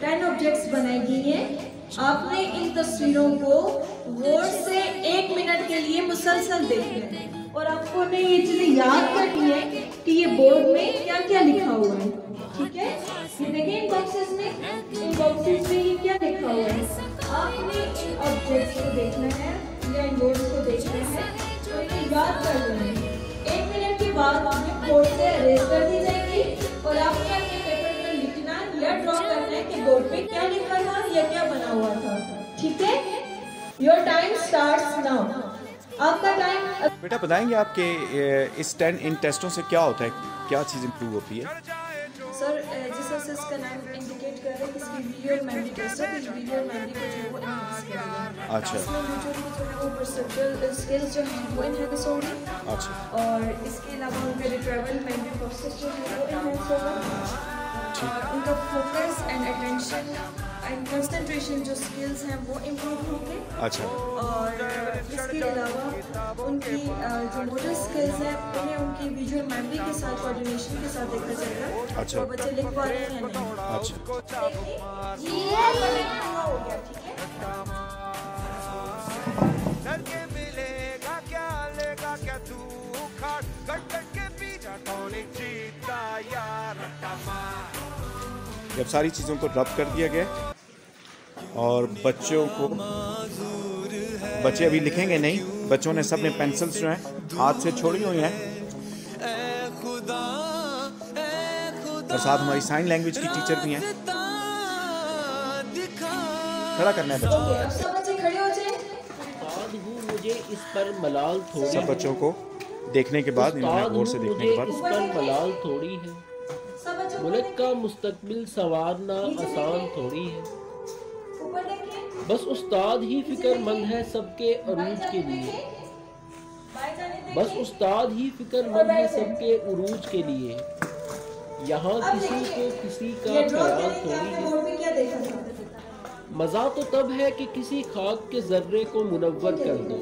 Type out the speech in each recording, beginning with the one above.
10 objects बनाई गई हैं। आपने इन तस्वीरों को गौर से 1 मिनट के लिए मुसलसल देखना है और आपको ने ये चीजें याद करनी है कि ये बोर्ड में क्या क्या लिखा हुआ है। ठीक है, ये देखें इन बॉक्सेस में ये क्या लिखा हुआ है। आपने इन ऑब्जेक्ट्स को देखना है या इन बोर्ड्स को देखना है तो इन्हें याद कर लेना है। 1 मिनट के बाद आपने बोर्ड से अरेज कर दी जाएगी और आपने अपने पेपर पर लिखना या ड्रॉ करना है कि बोर्ड पे क्या लिखा था या क्या बना हुआ था। ठीक है, योर टाइम स्टार्ट्स नाउ। आपका टाइम। बेटा बताएंगे आपके इस 10 इन टेस्टों से क्या होता है, क्या चीज़ इंप्रूव होती है? सर जिस तरह से इसका नाम इंडिकेट कर रहा है कि इसकी विजुअल मेमोरी टेस्ट है, तो विजुअल मेमोरी को जो है वो एनहांस करेगा। अच्छा। इसमें जो है वो परसेप्चुअल स्किल्स जो हैं वो एनहांस होंगे। अच्छा। और इसके अलावा उनका रिट्रीवल मेमोरी प्रोसेस जो है वो एनहांस होगा। और उनका focus and attention and concentration जो स्किल्स हैं वो इम्प्रूव होंगे। अच्छा। और इसके अलावा उनकी जो मोटर स्किल्स हैं उन्हें उनकी विजुअल मेमोरी के साथ कोऑर्डिनेशन के साथ देखा जाएगा। अच्छा। वो बच्चे लिख पा रहे हैं या नहीं। अच्छा। ये हो गया। ठीक है, जब सारी चीज़ों को रब कर दिया गया और बच्चे अभी लिखेंगे नहीं, बच्चों ने सब ने पेंसिल्स जो हैं हाथ से छोड़ी हुई हैं और साथ हमारी साइन लैंग्वेज की टीचर भी हैं। खड़ा करना है बच्चों। सब बच्चे खड़े हो जाएं। मुझे इस पर मलाल थोड़ी। सब बच्चों को देखने के बाद, इन्होंने गौर से देखने के बाद, इस पर मलाल थोड़ी है। मुल्क का मुस्तकबिल संवारना आसान थोड़ी है। बस उस्ताद ही फिक्रमंद है सबके अरूज के लिए। बस उस्ताद ही फिक्रमंद है सबके उरूज के लिए। यहाँ किसी को किसी का ख्याल थोड़ी है। मज़ा तो तब है कि किसी खाक के जर्रे को मुनव्वर कर दो।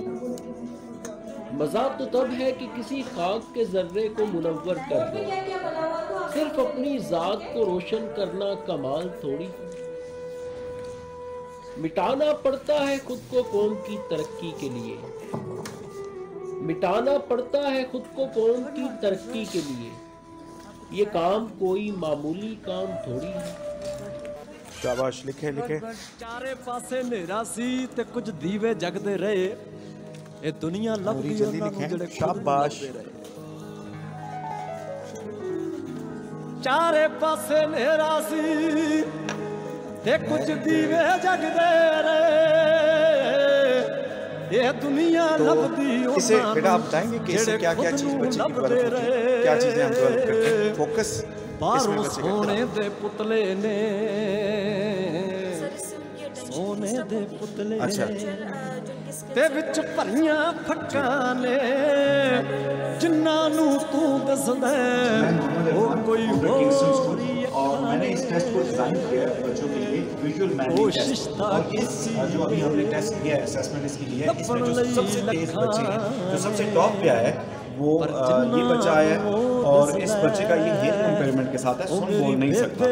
मज़ा तो तब है कि किसी खाक के जर्रे को मुनव्वर कर दो। सिर्फ अपनी ज़ात को रोशन करना कमाल थोड़ी है। मिटाना पड़ता है खुद को कौम की तरक्की के लिए। मिटाना पड़ता है खुद को कौम की तरक्की के लिए। ये काम कोई मामूली काम थोड़ी है। शाबाश, लिखे लिखे। चारे पासे निरासी ते कुछ दीवे जगदे रहे। ये दुनिया लभदी जल्दी लिखे। शाबाश। चारे पासे निरासी ते कुछ दीवे जगदे रहे। ये दुनिया लभदी। इसे बेटा आप बताएंगे कि इससे क्या क्या चीज बच्चे की डेवलप होती है, क्या चीजें हम डेवलप करते हैं? फोकस बाहरों सोने दे पुतले ने, सोने दे पुतले। अच्छा। ते विच भरियां फक्कां ने जिन्हां नूं तू दसदा ओ कोई होर। और मैंने इस टेस्ट को डिजाइन किया है बच्चों के लिए, विजुअल मेमोरी टेस्ट। और इस जो अभी हमने टेस्ट किया है, असेसमेंट इसकी ली है, इसमें जो सबसे तेज बच्चे हैं, जो सबसे टॉप पे आया है वो ये बच्चा आया है और इस बच्चे का ये हियरिंग इम्पेयरमेंट के साथ है, सुन बोल नहीं सकता।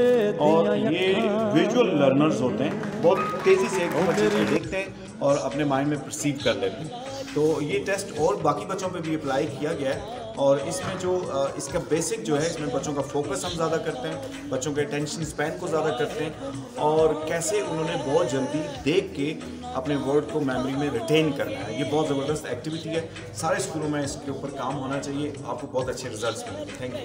और ये विजुअल लर्नर्स होते हैं, बहुत तेज़ी से एक बच्चे को देखते हैं और अपने माइंड में परसीव कर लेते हैं। तो ये टेस्ट और बाकी बच्चों पे भी अप्लाई किया गया है और इसमें जो इसका बेसिक जो है, इसमें बच्चों का फोकस हम ज़्यादा करते हैं, बच्चों के अटेंशन स्पैन को ज़्यादा करते हैं और कैसे उन्होंने बहुत जल्दी देख के अपने वर्ड को मेमोरी में रिटेन करना है। ये बहुत ज़बरदस्त एक्टिविटी है, सारे स्कूलों में इसके ऊपर काम होना चाहिए, आपको बहुत अच्छे रिजल्ट्स मिलेंगे। Thank you.